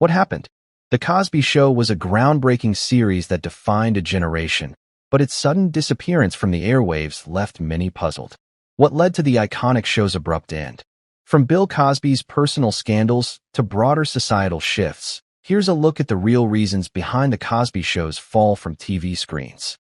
What happened? The Cosby Show was a groundbreaking series that defined a generation, but its sudden disappearance from the airwaves left many puzzled. What led to the iconic show's abrupt end? From Bill Cosby's personal scandals to broader societal shifts, here's a look at the real reasons behind the Cosby Show's fall from TV screens.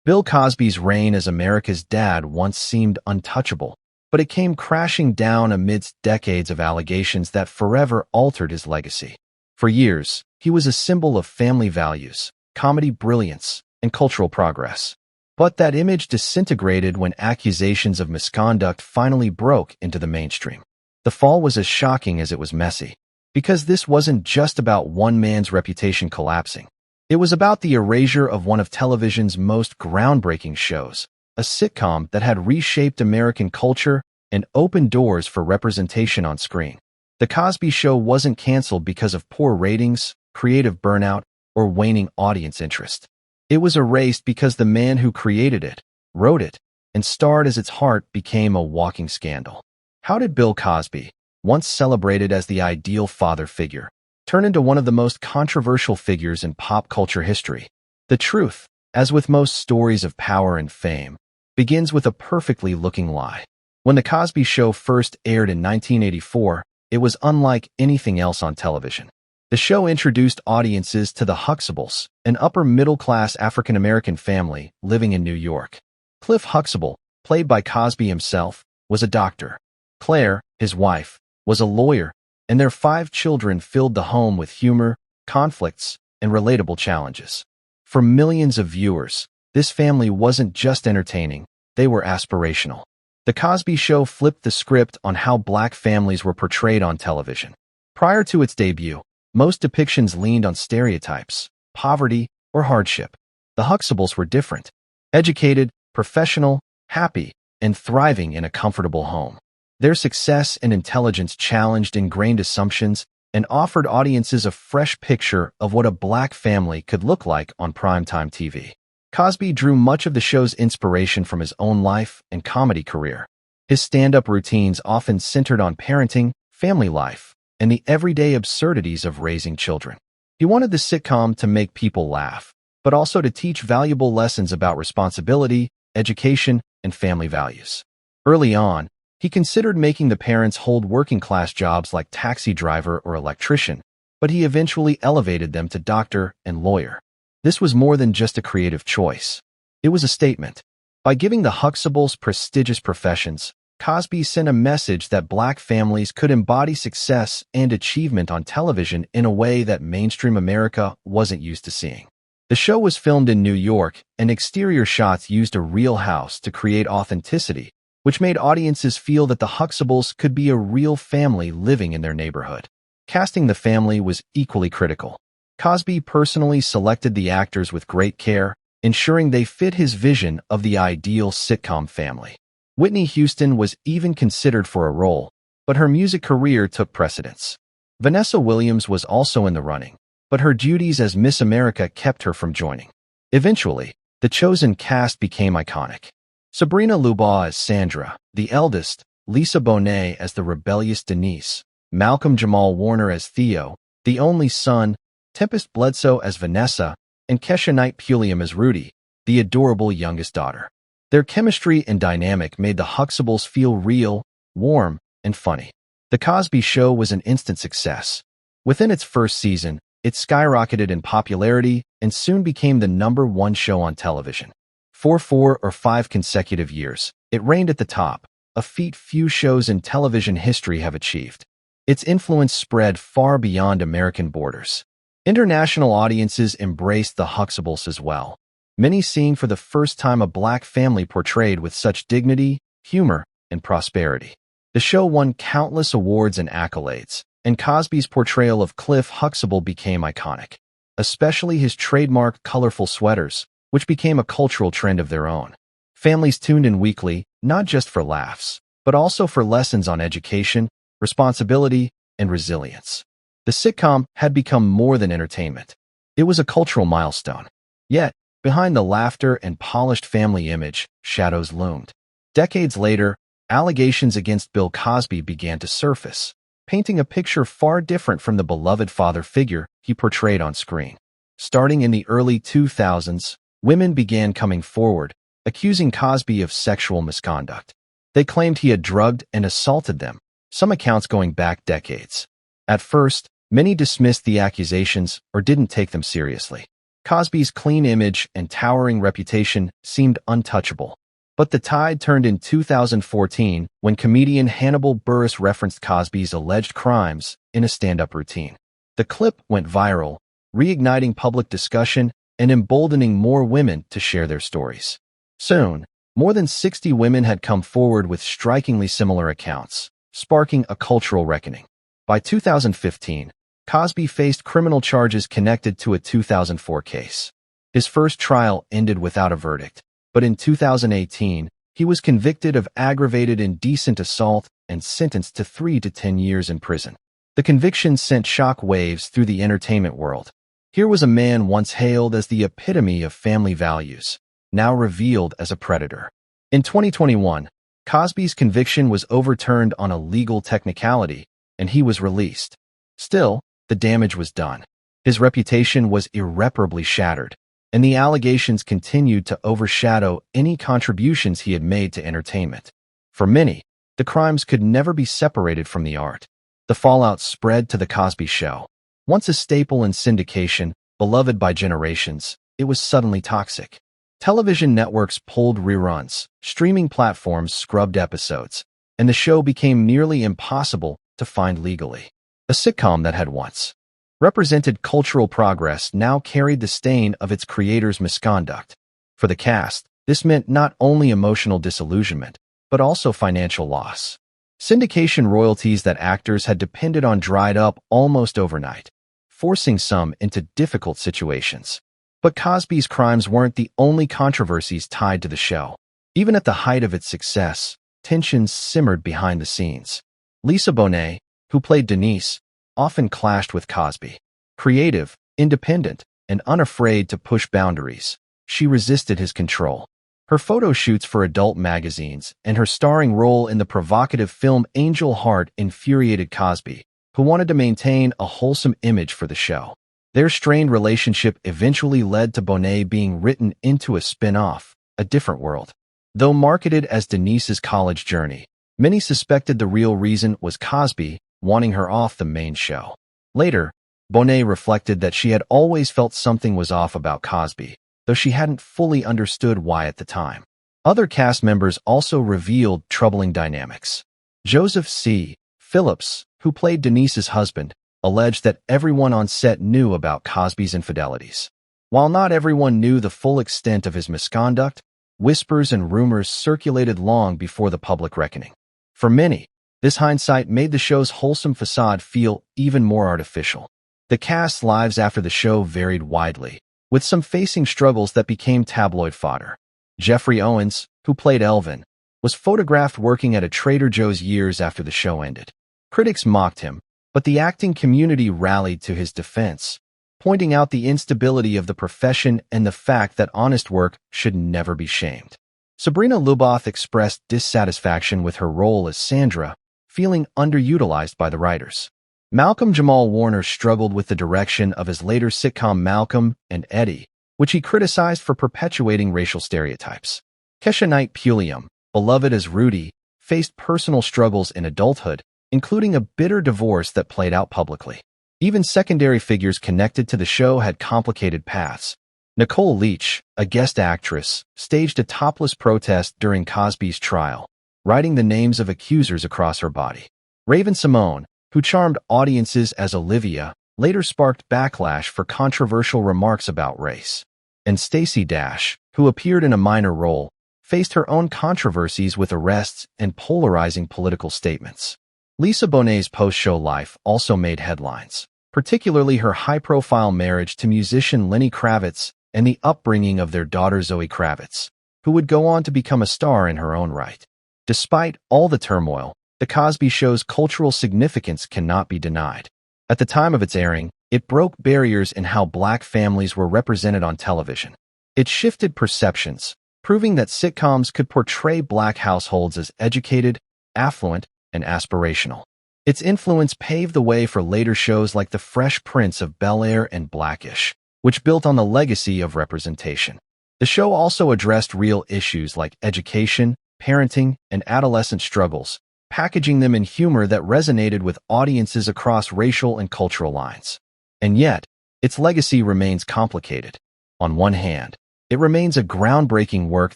Bill Cosby's reign as America's dad once seemed untouchable, but it came crashing down amidst decades of allegations that forever altered his legacy. For years, he was a symbol of family values, comedy brilliance, and cultural progress. But that image disintegrated when accusations of misconduct finally broke into the mainstream. The fall was as shocking as it was messy, because this wasn't just about one man's reputation collapsing. It was about the erasure of one of television's most groundbreaking shows, a sitcom that had reshaped American culture and opened doors for representation on screen. The Cosby Show wasn't canceled because of poor ratings, creative burnout, or waning audience interest. It was erased because the man who created it, wrote it, and starred as its heart became a walking scandal. How did Bill Cosby, once celebrated as the ideal father figure, turn into one of the most controversial figures in pop culture history? The truth, as with most stories of power and fame, begins with a perfectly looking lie. When The Cosby Show first aired in 1984, it was unlike anything else on television. The show introduced audiences to the Huxtables, an upper-middle-class African-American family living in New York. Cliff Huxtable, played by Cosby himself, was a doctor. Claire, his wife, was a lawyer, and their 5 children filled the home with humor, conflicts, and relatable challenges. For millions of viewers, this family wasn't just entertaining, they were aspirational. The Cosby Show flipped the script on how black families were portrayed on television. Prior to its debut, most depictions leaned on stereotypes, poverty, or hardship. The Huxtables were different. Educated, professional, happy, and thriving in a comfortable home. Their success and intelligence challenged ingrained assumptions and offered audiences a fresh picture of what a black family could look like on primetime TV. Cosby drew much of the show's inspiration from his own life and comedy career. His stand-up routines often centered on parenting, family life, and the everyday absurdities of raising children. He wanted the sitcom to make people laugh, but also to teach valuable lessons about responsibility, education, and family values. Early on, he considered making the parents hold working-class jobs like taxi driver or electrician, but he eventually elevated them to doctor and lawyer. This was more than just a creative choice. It was a statement. By giving the Huxtables prestigious professions, Cosby sent a message that black families could embody success and achievement on television in a way that mainstream America wasn't used to seeing. The show was filmed in New York, and exterior shots used a real house to create authenticity, which made audiences feel that the Huxtables could be a real family living in their neighborhood. Casting the family was equally critical. Cosby personally selected the actors with great care, ensuring they fit his vision of the ideal sitcom family. Whitney Houston was even considered for a role, but her music career took precedence. Vanessa Williams was also in the running, but her duties as Miss America kept her from joining. Eventually, the chosen cast became iconic. Sabrina Lubaugh as Sandra, the eldest, Lisa Bonet as the rebellious Denise, Malcolm Jamal Warner as Theo, the only son, Tempest Bledsoe as Vanessa, and Kesha Knight Pulliam as Rudy, the adorable youngest daughter. Their chemistry and dynamic made the Huxtables feel real, warm, and funny. The Cosby Show was an instant success. Within its first season, it skyrocketed in popularity and soon became the #1 show on television. For 4 or 5 consecutive years, it reigned at the top, a feat few shows in television history have achieved. Its influence spread far beyond American borders. International audiences embraced the Huxtables as well, many seeing for the first time a black family portrayed with such dignity, humor, and prosperity. The show won countless awards and accolades, and Cosby's portrayal of Cliff Huxtable became iconic, especially his trademark colorful sweaters, which became a cultural trend of their own. Families tuned in weekly, not just for laughs, but also for lessons on education, responsibility, and resilience. The sitcom had become more than entertainment. It was a cultural milestone. Yet, behind the laughter and polished family image, shadows loomed. Decades later, allegations against Bill Cosby began to surface. painting a picture far different from the beloved father figure he portrayed on screen. Starting in the early 2000s, women began coming forward, accusing Cosby of sexual misconduct. They claimed he had drugged and assaulted them, some accounts going back decades. At first, many dismissed the accusations or didn't take them seriously. Cosby's clean image and towering reputation seemed untouchable. But the tide turned in 2014 when comedian Hannibal Buress referenced Cosby's alleged crimes in a stand-up routine. The clip went viral, reigniting public discussion and emboldening more women to share their stories. Soon, more than 60 women had come forward with strikingly similar accounts, sparking a cultural reckoning. By 2015, Cosby faced criminal charges connected to a 2004 case. His first trial ended without a verdict, but in 2018, he was convicted of aggravated indecent assault and sentenced to 3 to 10 years in prison. The conviction sent shock waves through the entertainment world. Here was a man once hailed as the epitome of family values, now revealed as a predator. In 2021, Cosby's conviction was overturned on a legal technicality, and he was released. Still, the damage was done. His reputation was irreparably shattered, and the allegations continued to overshadow any contributions he had made to entertainment. For many, the crimes could never be separated from the art. The fallout spread to The Cosby Show. Once a staple in syndication, beloved by generations, it was suddenly toxic. Television networks pulled reruns, streaming platforms scrubbed episodes, and the show became nearly impossible to find legally. A sitcom that had once represented cultural progress now carried the stain of its creator's misconduct. For the cast, this meant not only emotional disillusionment, but also financial loss. Syndication royalties that actors had depended on dried up almost overnight, forcing some into difficult situations. But Cosby's crimes weren't the only controversies tied to the show. Even at the height of its success, tensions simmered behind the scenes. Lisa Bonet, who played Denise, often clashed with Cosby. Creative, independent, and unafraid to push boundaries, she resisted his control. Her photo shoots for adult magazines and her starring role in the provocative film Angel Heart infuriated Cosby, who wanted to maintain a wholesome image for the show. Their strained relationship eventually led to Bonet being written into a spin-off, A Different World. Though marketed as Denise's college journey, many suspected the real reason was Cosby wanting her off the main show. Later, Bonet reflected that she had always felt something was off about Cosby, though she hadn't fully understood why at the time. Other cast members also revealed troubling dynamics. Joseph C. Phillips, who played Denise's husband, alleged that everyone on set knew about Cosby's infidelities. While not everyone knew the full extent of his misconduct, whispers and rumors circulated long before the public reckoning. For many, this hindsight made the show's wholesome facade feel even more artificial. The cast's lives after the show varied widely, with some facing struggles that became tabloid fodder. Jeffrey Owens, who played Elvin, was photographed working at a Trader Joe's years after the show ended. Critics mocked him, but the acting community rallied to his defense, pointing out the instability of the profession and the fact that honest work should never be shamed. Sabrina Luboth expressed dissatisfaction with her role as Sandra, feeling underutilized by the writers. Malcolm Jamal Warner struggled with the direction of his later sitcom Malcolm and Eddie, which he criticized for perpetuating racial stereotypes. Kesha Knight Pulliam, beloved as Rudy, faced personal struggles in adulthood, including a bitter divorce that played out publicly. Even secondary figures connected to the show had complicated paths. Nicole Leach, a guest actress, staged a topless protest during Cosby's trial, writing the names of accusers across her body. Raven-Symoné, who charmed audiences as Olivia, later sparked backlash for controversial remarks about race. And Stacey Dash, who appeared in a minor role, faced her own controversies with arrests and polarizing political statements. Lisa Bonet's post-show life also made headlines, particularly her high-profile marriage to musician Lenny Kravitz and the upbringing of their daughter Zoe Kravitz, who would go on to become a star in her own right. Despite all the turmoil, The Cosby Show's cultural significance cannot be denied. At the time of its airing, it broke barriers in how Black families were represented on television. It shifted perceptions, proving that sitcoms could portray Black households as educated, affluent, and aspirational. Its influence paved the way for later shows like The Fresh Prince of Bel-Air and Blackish, which built on the legacy of representation. The show also addressed real issues like education, parenting, and adolescent struggles, packaging them in humor that resonated with audiences across racial and cultural lines. And yet, its legacy remains complicated. On one hand, it remains a groundbreaking work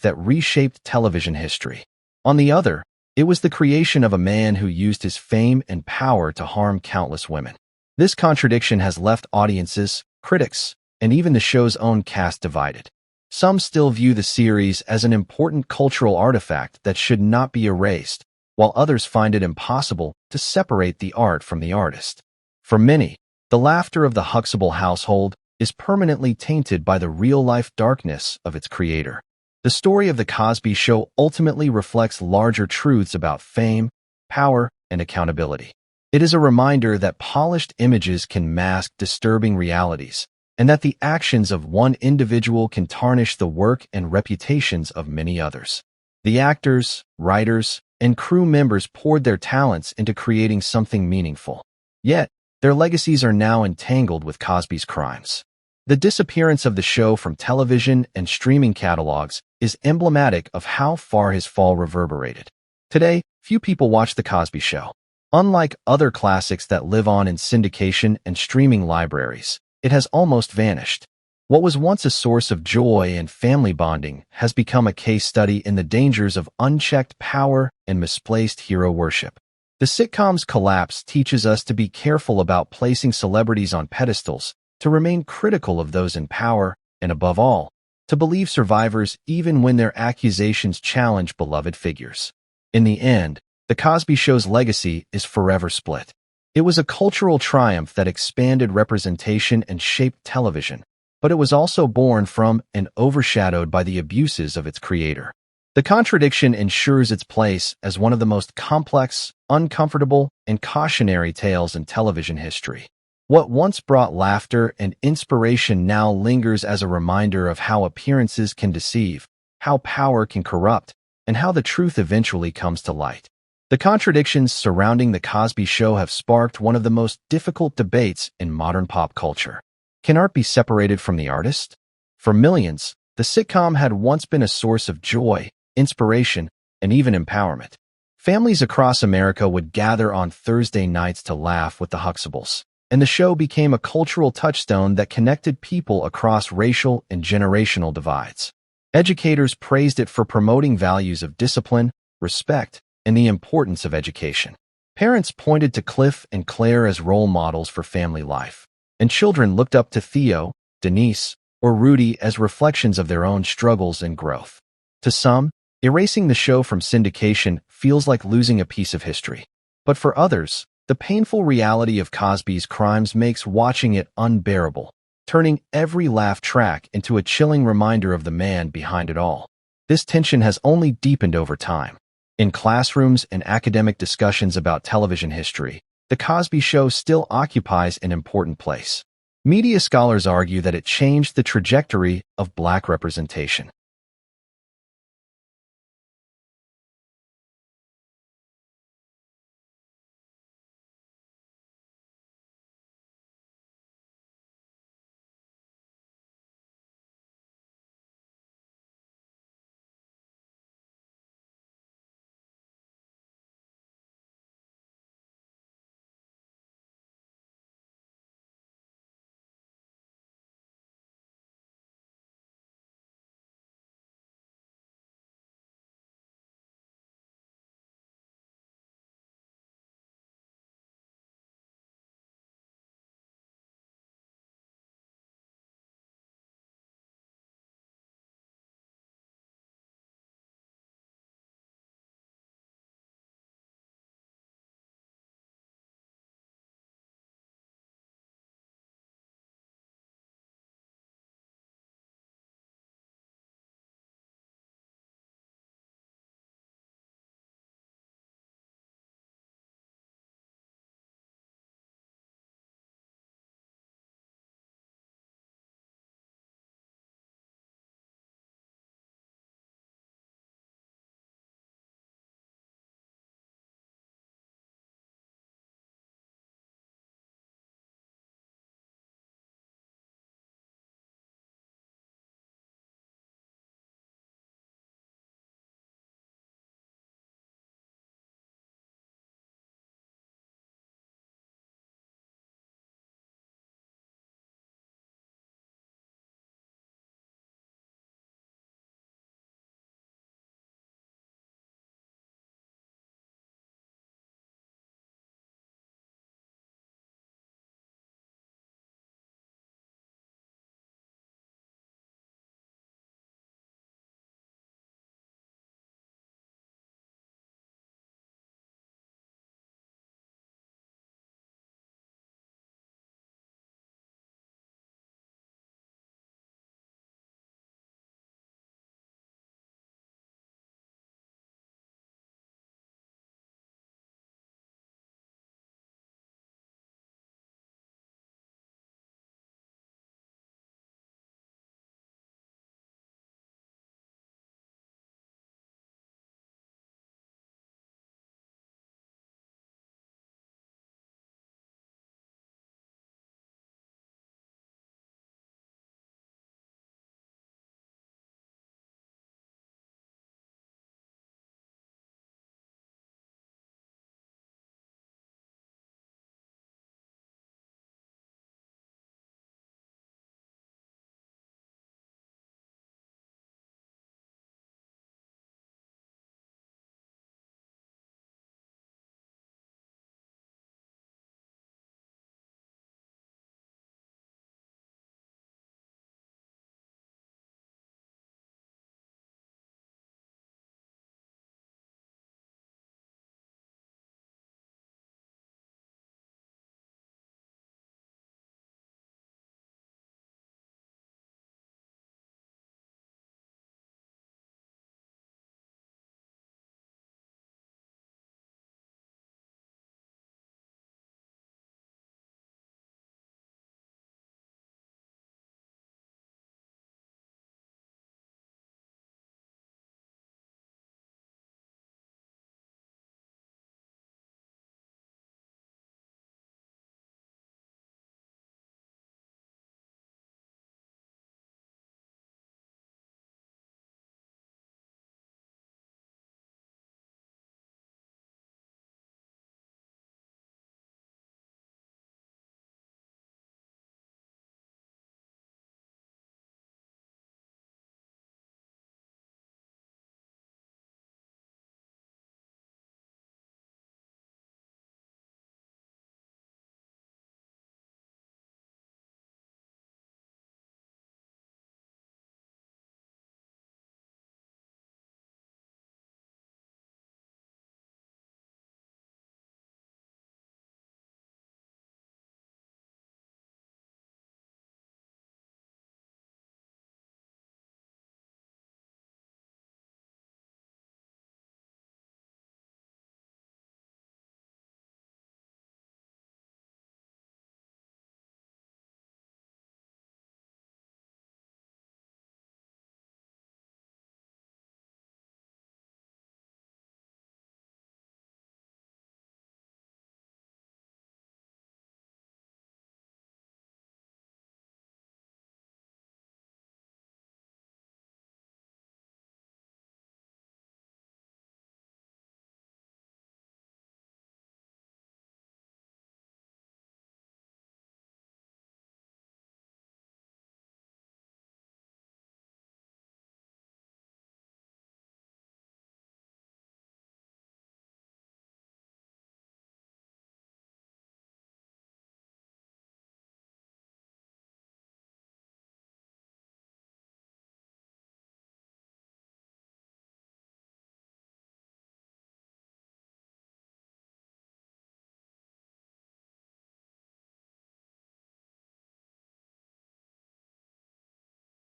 that reshaped television history. On the other, it was the creation of a man who used his fame and power to harm countless women. This contradiction has left audiences, critics, and even the show's own cast divided. Some still view the series as an important cultural artifact that should not be erased, while others find it impossible to separate the art from the artist. For many, the laughter of the Huxtable household is permanently tainted by the real-life darkness of its creator. The story of The Cosby Show ultimately reflects larger truths about fame, power, and accountability. It is a reminder that polished images can mask disturbing realities, and that the actions of one individual can tarnish the work and reputations of many others. The actors, writers, and crew members poured their talents into creating something meaningful. Yet, their legacies are now entangled with Cosby's crimes. The disappearance of the show from television and streaming catalogs is emblematic of how far his fall reverberated. Today, few people watch The Cosby Show. Unlike other classics that live on in syndication and streaming libraries, it has almost vanished. What was once a source of joy and family bonding has become a case study in the dangers of unchecked power and misplaced hero worship. The sitcom's collapse teaches us to be careful about placing celebrities on pedestals, to remain critical of those in power, and above all, to believe survivors even when their accusations challenge beloved figures. In the end, The Cosby Show's legacy is forever split. It was a cultural triumph that expanded representation and shaped television, but it was also born from and overshadowed by the abuses of its creator. The contradiction ensures its place as one of the most complex, uncomfortable, and cautionary tales in television history. What once brought laughter and inspiration now lingers as a reminder of how appearances can deceive, how power can corrupt, and how the truth eventually comes to light. The contradictions surrounding The Cosby Show have sparked one of the most difficult debates in modern pop culture. Can art be separated from the artist? For millions, the sitcom had once been a source of joy, inspiration, and even empowerment. Families across America would gather on Thursday nights to laugh with the Huxtables, and the show became a cultural touchstone that connected people across racial and generational divides. Educators praised it for promoting values of discipline, respect, and the importance of education. Parents pointed to Cliff and Claire as role models for family life, and children looked up to Theo, Denise, or Rudy as reflections of their own struggles and growth. To some, erasing the show from syndication feels like losing a piece of history. But for others, the painful reality of Cosby's crimes makes watching it unbearable, turning every laugh track into a chilling reminder of the man behind it all. This tension has only deepened over time. In classrooms and academic discussions about television history, The Cosby Show still occupies an important place. Media scholars argue that it changed the trajectory of Black representation.